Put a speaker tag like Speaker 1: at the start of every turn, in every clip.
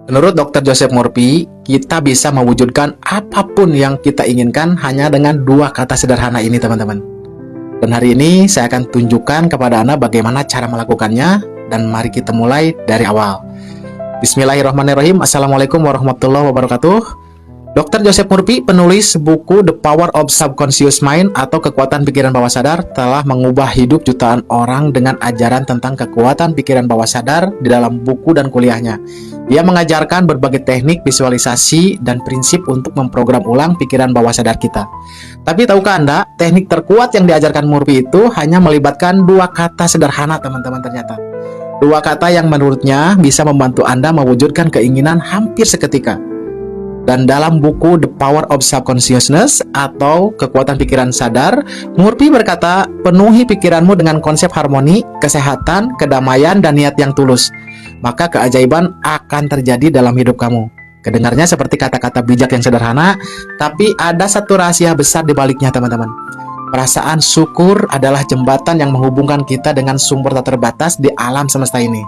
Speaker 1: Menurut Dr. Joseph Murphy, kita bisa mewujudkan apapun yang kita inginkan hanya dengan dua kata sederhana ini, teman-teman. Dan hari ini saya akan tunjukkan kepada Anda bagaimana cara melakukannya, dan mari kita mulai dari awal. Bismillahirrahmanirrahim. Assalamualaikum warahmatullahi wabarakatuh. Dr. Joseph Murphy, penulis buku The Power of Subconscious Mind atau Kekuatan Pikiran Bawah Sadar, telah mengubah hidup jutaan orang dengan ajaran tentang kekuatan pikiran bawah sadar di dalam buku dan kuliahnya. Ia mengajarkan berbagai teknik visualisasi dan prinsip untuk memprogram ulang pikiran bawah sadar kita. Tapi tahukah Anda, teknik terkuat yang diajarkan Murphy itu hanya melibatkan dua kata sederhana, teman-teman, ternyata. Dua kata yang menurutnya bisa membantu Anda mewujudkan keinginan hampir seketika. Dan dalam buku The Power of Subconsciousness atau Kekuatan Pikiran Sadar, Murphy berkata, penuhi pikiranmu dengan konsep harmoni, kesehatan, kedamaian, dan niat yang tulus. Maka keajaiban akan terjadi dalam hidup kamu. Kedengarnya seperti kata-kata bijak yang sederhana, tapi ada satu rahasia besar di baliknya, teman-teman. Perasaan syukur adalah jembatan yang menghubungkan kita dengan sumber tak terbatas di alam semesta ini.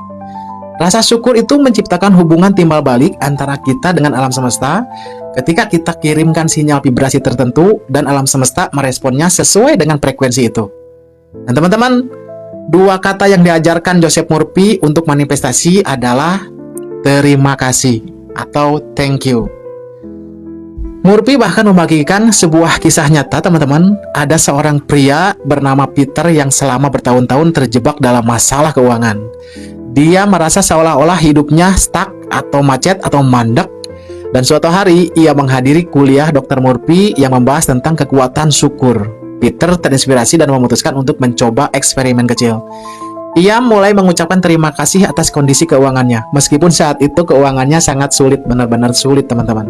Speaker 1: Rasa syukur itu menciptakan hubungan timbal balik antara kita dengan alam semesta ketika kita kirimkan sinyal vibrasi tertentu dan alam semesta meresponnya sesuai dengan frekuensi itu. Dan teman-teman, dua kata yang diajarkan Joseph Murphy untuk manifestasi adalah terima kasih atau thank you. Murphy bahkan membagikan sebuah kisah nyata, teman-teman. Ada seorang pria bernama Peter yang selama bertahun-tahun terjebak dalam masalah keuangan. Dia merasa seolah-olah hidupnya stuck atau macet atau mandek. Dan suatu hari ia menghadiri kuliah Dr. Murphy yang membahas tentang kekuatan syukur. Peter terinspirasi dan memutuskan untuk mencoba eksperimen kecil. Ia mulai mengucapkan terima kasih atas kondisi keuangannya, meskipun saat itu keuangannya sangat sulit, benar-benar sulit, teman-teman.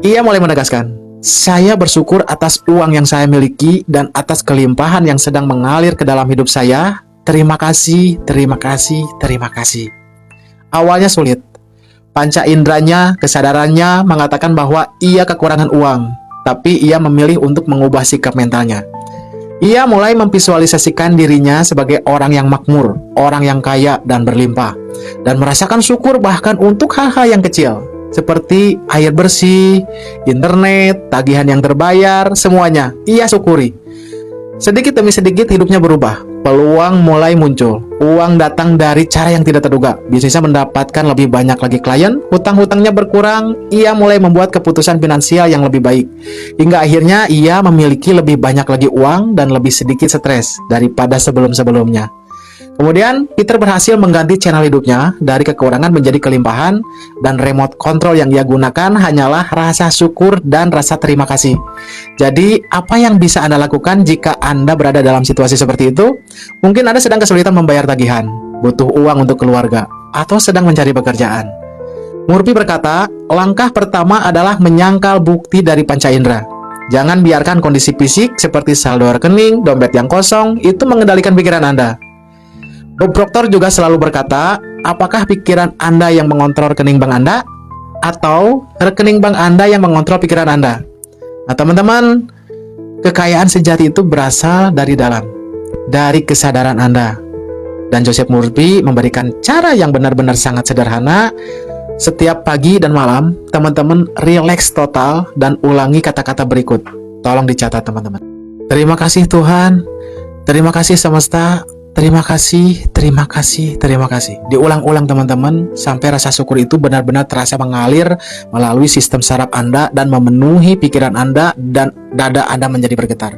Speaker 1: Ia mulai menegaskan, saya bersyukur atas uang yang saya miliki dan atas kelimpahan yang sedang mengalir ke dalam hidup saya. Terima kasih, terima kasih, terima kasih. Awalnya sulit. Panca inderanya, kesadarannya mengatakan bahwa ia kekurangan uang, tapi ia memilih untuk mengubah sikap mentalnya. Ia mulai memvisualisasikan dirinya sebagai orang yang makmur, orang yang kaya dan berlimpah, dan merasakan syukur bahkan untuk hal-hal yang kecil, seperti air bersih, internet, tagihan yang terbayar, semuanya ia syukuri. Sedikit demi sedikit hidupnya berubah. Peluang mulai muncul. Uang datang dari cara yang tidak terduga. Bisnisnya mendapatkan lebih banyak lagi klien, hutang-hutangnya berkurang, ia mulai membuat keputusan finansial yang lebih baik. Hingga akhirnya ia memiliki lebih banyak lagi uang dan lebih sedikit stres daripada sebelum-sebelumnya. Kemudian, Peter berhasil mengganti channel hidupnya dari kekurangan menjadi kelimpahan, dan remote control yang ia gunakan hanyalah rasa syukur dan rasa terima kasih. Jadi, apa yang bisa Anda lakukan jika Anda berada dalam situasi seperti itu? Mungkin Anda sedang kesulitan membayar tagihan, butuh uang untuk keluarga, atau sedang mencari pekerjaan. Murphy berkata, langkah pertama adalah menyangkal bukti dari panca indera. Jangan biarkan kondisi fisik seperti saldo rekening, dompet yang kosong, itu mengendalikan pikiran Anda. Bob Proctor juga selalu berkata, apakah pikiran Anda yang mengontrol rekening bank Anda? Atau rekening bank Anda yang mengontrol pikiran Anda? Nah, teman-teman, kekayaan sejati itu berasal dari dalam, dari kesadaran Anda. Dan Joseph Murphy memberikan cara yang benar-benar sangat sederhana. Setiap pagi dan malam, teman-teman rileks total dan ulangi kata-kata berikut. Tolong dicatat, teman-teman. Terima kasih Tuhan, terima kasih semesta, terima kasih, terima kasih, terima kasih. Diulang-ulang, teman-teman, sampai rasa syukur itu benar-benar terasa mengalir melalui sistem saraf Anda dan memenuhi pikiran Anda, dan dada Anda menjadi bergetar.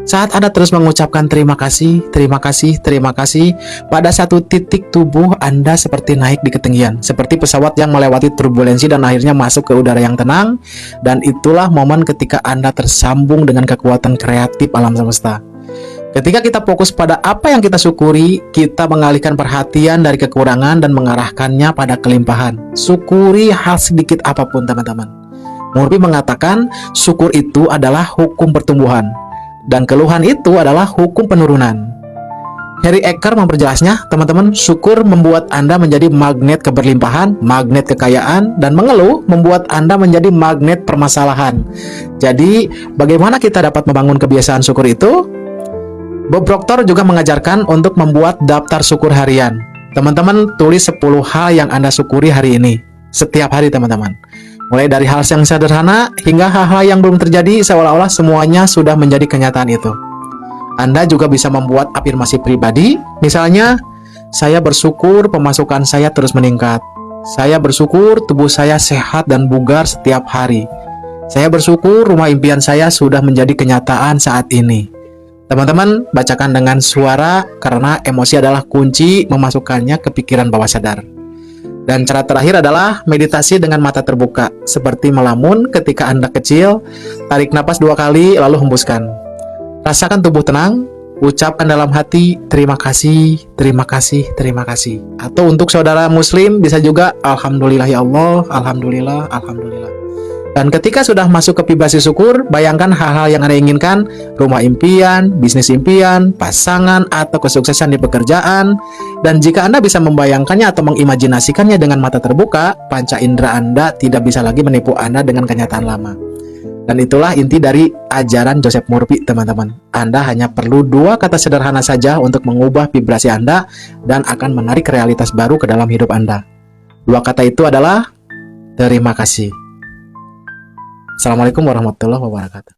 Speaker 1: Saat Anda terus mengucapkan terima kasih, terima kasih, terima kasih, pada satu titik tubuh Anda seperti naik di ketinggian, seperti pesawat yang melewati turbulensi dan akhirnya masuk ke udara yang tenang. Dan itulah momen ketika Anda tersambung dengan kekuatan kreatif alam semesta. Ketika kita fokus pada apa yang kita syukuri, kita mengalihkan perhatian dari kekurangan dan mengarahkannya pada kelimpahan. Syukuri hal sedikit apapun, teman-teman. Murphy mengatakan, syukur itu adalah hukum pertumbuhan, dan keluhan itu adalah hukum penurunan. Harry Eker memperjelasnya, teman-teman, syukur membuat Anda menjadi magnet keberlimpahan, magnet kekayaan, dan mengeluh membuat Anda menjadi magnet permasalahan. Jadi, bagaimana kita dapat membangun kebiasaan syukur itu? Bob Proctor juga mengajarkan untuk membuat daftar syukur harian. Teman-teman tulis 10 hal yang Anda syukuri hari ini. setiap hari teman-teman. Mulai dari hal yang sederhana hingga hal-hal yang belum terjadi, seolah-olah semuanya sudah menjadi kenyataan itu. Anda juga bisa membuat afirmasi pribadi, misalnya, saya bersyukur pemasukan saya terus meningkat. Saya bersyukur tubuh saya sehat dan bugar setiap hari. Saya bersyukur rumah impian saya sudah menjadi kenyataan saat ini. Teman-teman, bacakan dengan suara karena emosi adalah kunci memasukkannya ke pikiran bawah sadar. Dan cara terakhir adalah meditasi dengan mata terbuka, seperti melamun ketika Anda kecil. Tarik napas 2 kali lalu hembuskan. Rasakan tubuh tenang, ucapkan dalam hati, terima kasih, terima kasih, terima kasih. Atau untuk saudara muslim bisa juga, alhamdulillah ya Allah, alhamdulillah, alhamdulillah. Dan ketika sudah masuk ke vibrasi syukur, bayangkan hal-hal yang Anda inginkan, rumah impian, bisnis impian, pasangan, atau kesuksesan di pekerjaan. Dan jika Anda bisa membayangkannya atau mengimajinasikannya dengan mata terbuka, panca indera Anda tidak bisa lagi menipu Anda dengan kenyataan lama. Dan itulah inti dari ajaran Joseph Murphy, teman-teman. Anda hanya perlu 2 kata sederhana saja untuk mengubah vibrasi Anda dan akan menarik realitas baru ke dalam hidup Anda. 2 kata itu adalah terima kasih. Assalamualaikum warahmatullahi wabarakatuh.